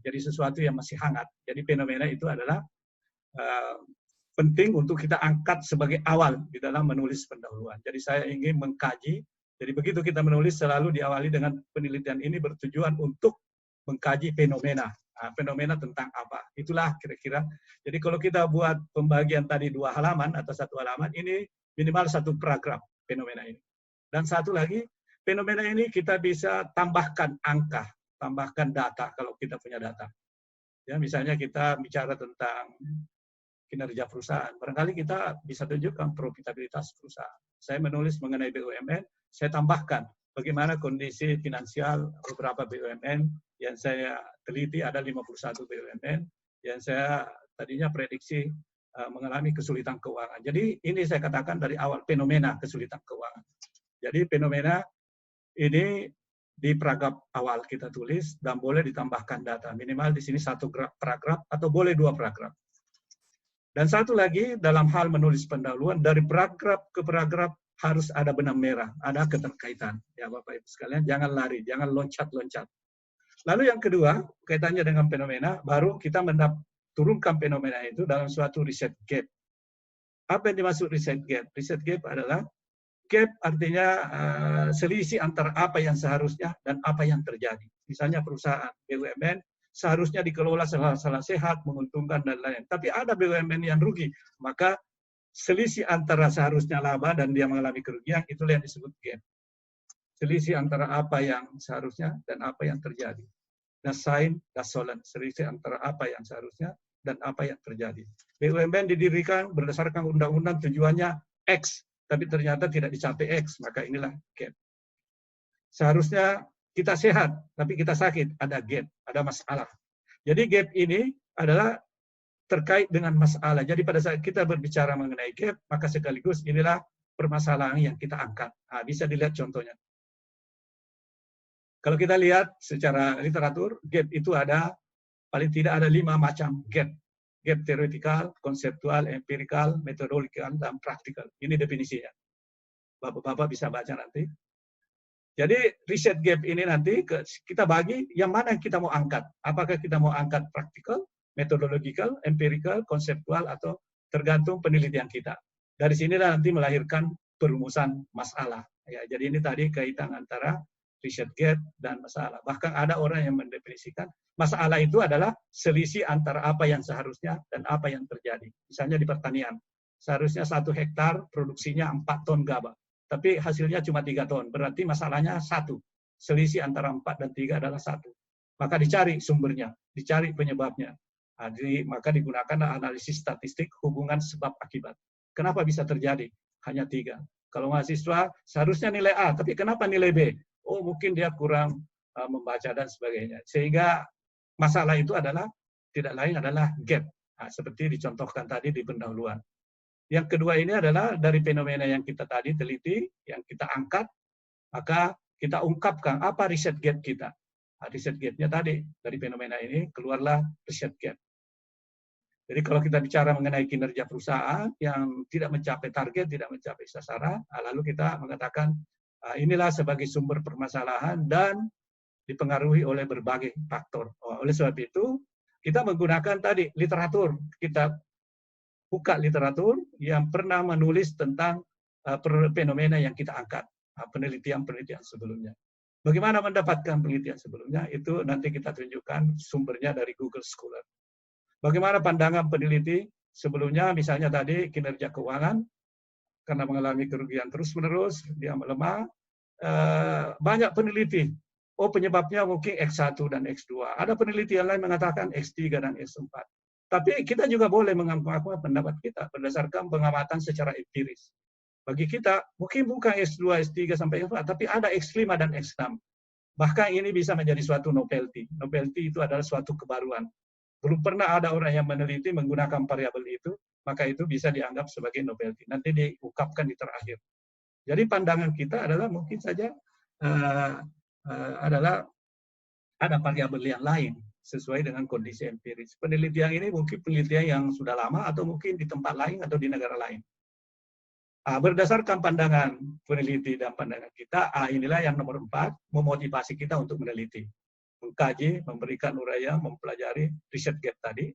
jadi sesuatu yang masih hangat. Jadi fenomena itu adalah penting untuk kita angkat sebagai awal di dalam menulis pendahuluan. Jadi saya ingin mengkaji, jadi begitu kita menulis selalu diawali dengan penelitian ini bertujuan untuk mengkaji fenomena. Nah, fenomena tentang apa? Itulah kira-kira. Jadi kalau kita buat pembagian tadi 2 halaman atau 1 halaman, ini minimal 1 paragraf fenomena ini. Dan satu lagi, fenomena ini kita bisa tambahkan angka, tambahkan data kalau kita punya data. Ya, misalnya kita bicara tentang kinerja perusahaan. Barangkali kita bisa tunjukkan profitabilitas perusahaan. Saya menulis mengenai BUMN, saya tambahkan bagaimana kondisi finansial beberapa BUMN yang saya teliti, ada 51 BUMN yang saya tadinya prediksi mengalami kesulitan keuangan. Jadi ini saya katakan dari awal fenomena kesulitan keuangan. Jadi fenomena ini di paragraf awal kita tulis dan boleh ditambahkan data. Minimal di sini 1 paragraf atau boleh 2 paragraf. Dan satu lagi dalam hal menulis pendahuluan, dari paragraf ke paragraf harus ada benang merah, ada keterkaitan. Ya Bapak Ibu sekalian, jangan lari, jangan loncat-loncat. Lalu yang kedua, kaitannya dengan fenomena, baru kita turunkan fenomena itu dalam suatu riset gap. Apa yang dimaksud riset gap? Riset gap adalah gap artinya selisih antara apa yang seharusnya dan apa yang terjadi. Misalnya perusahaan BUMN seharusnya dikelola salah sehat, menguntungkan dan lain-lain. Tapi ada BUMN yang rugi, maka selisih antara seharusnya laba dan dia mengalami kerugian, itulah yang disebut gap. Selisih antara apa yang seharusnya dan apa yang terjadi. Das Sein, das Sollen, selisih antara apa yang seharusnya dan apa yang terjadi. BUMN didirikan berdasarkan undang-undang tujuannya X, tapi ternyata tidak dicapai X, maka inilah gap. Seharusnya kita sehat, tapi kita sakit, ada gap, ada masalah. Jadi gap ini adalah terkait dengan masalah. Jadi pada saat kita berbicara mengenai gap, maka sekaligus inilah permasalahan yang kita angkat. Nah, bisa dilihat contohnya. Kalau kita lihat secara literatur, gap itu ada, paling tidak ada 5 macam gap. Gap teoretikal, konseptual, empirikal, metodologikal, dan praktikal. Ini definisinya. Bapak-bapak bisa baca nanti. Jadi riset gap ini nanti kita bagi yang mana yang kita mau angkat. Apakah kita mau angkat praktikal, metodologikal, empirikal, konseptual, atau tergantung penelitian kita. Dari sinilah nanti melahirkan perumusan masalah. Ya, jadi ini tadi kaitan antara riset gap dan masalah. Bahkan ada orang yang mendefinisikan masalah itu adalah selisih antara apa yang seharusnya dan apa yang terjadi. Misalnya di pertanian, seharusnya 1 hektar produksinya 4 ton gabah. Tapi hasilnya cuma 3 ton, berarti masalahnya 1. Selisih antara 4 dan 3 adalah 1. Maka dicari sumbernya, dicari penyebabnya. Maka digunakan analisis statistik hubungan sebab akibat. Kenapa bisa terjadi? Hanya 3. Kalau mahasiswa seharusnya nilai A, tapi kenapa nilai B? Oh mungkin dia kurang membaca dan sebagainya. Sehingga masalah itu adalah tidak lain adalah gap. Nah, seperti dicontohkan tadi di pendahuluan. Yang kedua ini adalah dari fenomena yang kita tadi teliti, yang kita angkat, maka kita ungkapkan apa riset gap kita. Nah, riset gap-nya tadi, dari fenomena ini keluarlah riset gap. Jadi kalau kita bicara mengenai kinerja perusahaan yang tidak mencapai target, tidak mencapai sasaran, lalu kita mengatakan inilah sebagai sumber permasalahan dan dipengaruhi oleh berbagai faktor. Oleh sebab itu, kita menggunakan tadi literatur, kita buka literatur yang pernah menulis tentang fenomena yang kita angkat, penelitian-penelitian sebelumnya. Bagaimana mendapatkan penelitian sebelumnya? Itu nanti kita tunjukkan sumbernya dari Google Scholar. Bagaimana pandangan peneliti sebelumnya, misalnya tadi kinerja keuangan, karena mengalami kerugian terus-menerus, dia melemah, banyak peneliti. Oh penyebabnya mungkin X1 dan X2. Ada penelitian lain mengatakan X3 dan X4. Tapi kita juga boleh mengaku pendapat kita berdasarkan pengamatan secara empiris. Bagi kita, mungkin bukan X2, X3 sampai X4, tapi ada X5 dan X6. Bahkan ini bisa menjadi suatu novelty. Novelty itu adalah suatu kebaruan. Belum pernah ada orang yang meneliti menggunakan variabel itu, maka itu bisa dianggap sebagai novelty. Nanti diungkapkan di terakhir. Jadi pandangan kita adalah mungkin saja adalah ada variabel yang lain sesuai dengan kondisi empiris. Penelitian ini mungkin penelitian yang sudah lama atau mungkin di tempat lain atau di negara lain. Berdasarkan pandangan peneliti dan pandangan kita, inilah yang nomor 4, memotivasi kita untuk meneliti. mengkaji, memberikan uraian, mempelajari riset gap tadi,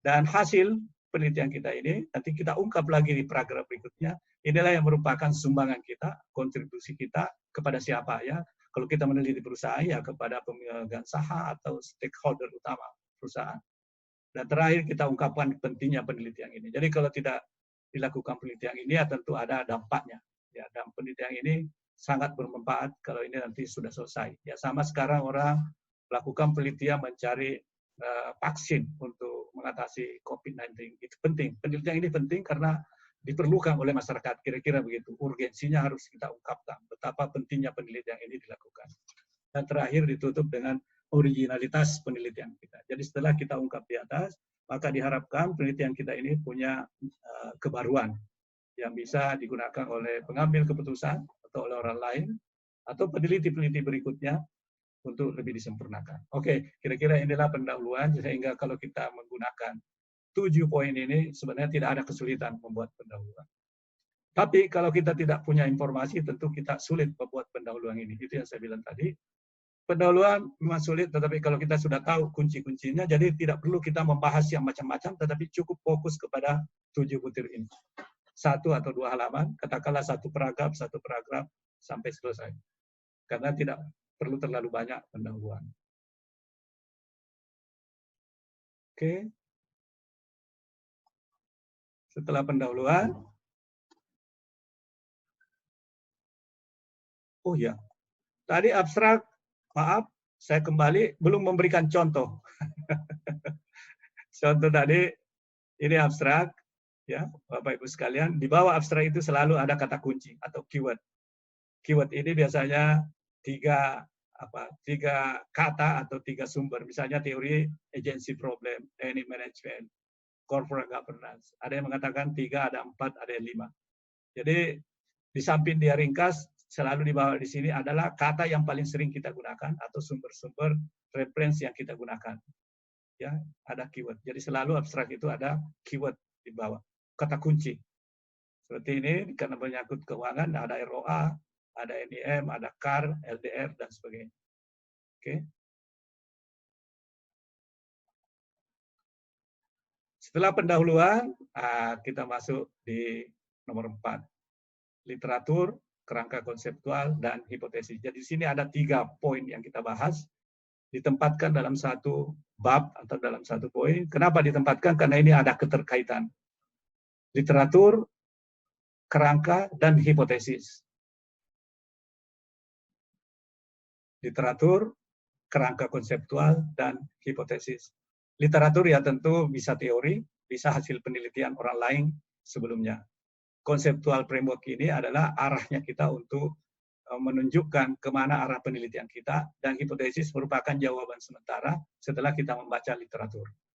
dan hasil penelitian kita ini nanti kita ungkap lagi di paragraf berikutnya. Inilah yang merupakan sumbangan kita, kontribusi kita kepada siapa ya. Kalau kita meneliti perusahaan ya kepada pemegang saham atau stakeholder utama perusahaan. Dan terakhir kita ungkapkan pentingnya penelitian ini. Jadi kalau tidak dilakukan penelitian ini ya tentu ada dampaknya. Ya, dan penelitian ini sangat bermanfaat kalau ini nanti sudah selesai. Ya sama sekarang orang melakukan penelitian mencari vaksin untuk mengatasi COVID-19. Itu penting. Penelitian ini penting karena diperlukan oleh masyarakat. Kira-kira begitu. Urgensinya harus kita ungkapkan. Betapa pentingnya penelitian ini dilakukan. Dan terakhir ditutup dengan originalitas penelitian kita. Jadi setelah kita ungkap di atas, maka diharapkan penelitian kita ini punya kebaruan yang bisa digunakan oleh pengambil keputusan atau oleh orang lain atau peneliti-peneliti berikutnya untuk lebih disempurnakan. Oke, kira-kira inilah pendahuluan sehingga kalau kita menggunakan 7 poin ini sebenarnya tidak ada kesulitan membuat pendahuluan. Tapi kalau kita tidak punya informasi tentu kita sulit membuat pendahuluan ini. Itu yang saya bilang tadi. Pendahuluan memang sulit, tetapi kalau kita sudah tahu kunci-kuncinya, jadi tidak perlu kita membahas yang macam-macam, tetapi cukup fokus kepada 7 butir ini. 1 atau 2 halaman, katakanlah 1 paragraf sampai selesai. Karena tidak perlu terlalu banyak pendahuluan. Oke. Setelah pendahuluan, oh ya, tadi abstrak, maaf, saya kembali belum memberikan contoh. Contoh tadi, ini abstrak, ya Bapak Ibu sekalian. Di bawah abstrak itu selalu ada kata kunci atau keyword. Keyword ini biasanya 3 kata atau 3 sumber. Misalnya teori agency problem, any management, corporate governance. Ada yang mengatakan 3, ada 4, ada yang 5. Jadi di samping dia ringkas, selalu di bawah di sini adalah kata yang paling sering kita gunakan atau sumber-sumber referensi yang kita gunakan. Ya, ada keyword. Jadi selalu abstrak itu ada keyword di bawah, kata kunci. Seperti ini karena menyangkut keuangan, ada ROA, ada NIM, ada CAR, LDR dan sebagainya. Oke. Setelah pendahuluan, kita masuk di nomor 4. Literatur, kerangka konseptual, dan hipotesis. Jadi di sini ada 3 poin yang kita bahas, ditempatkan dalam satu bab atau dalam satu poin. Kenapa ditempatkan? Karena ini ada keterkaitan. Literatur, kerangka, dan hipotesis. Literatur, kerangka konseptual, dan hipotesis. Literatur ya tentu bisa teori, bisa hasil penelitian orang lain sebelumnya. Konseptual framework ini adalah arahnya kita untuk menunjukkan kemana arah penelitian kita, dan hipotesis merupakan jawaban sementara setelah kita membaca literatur.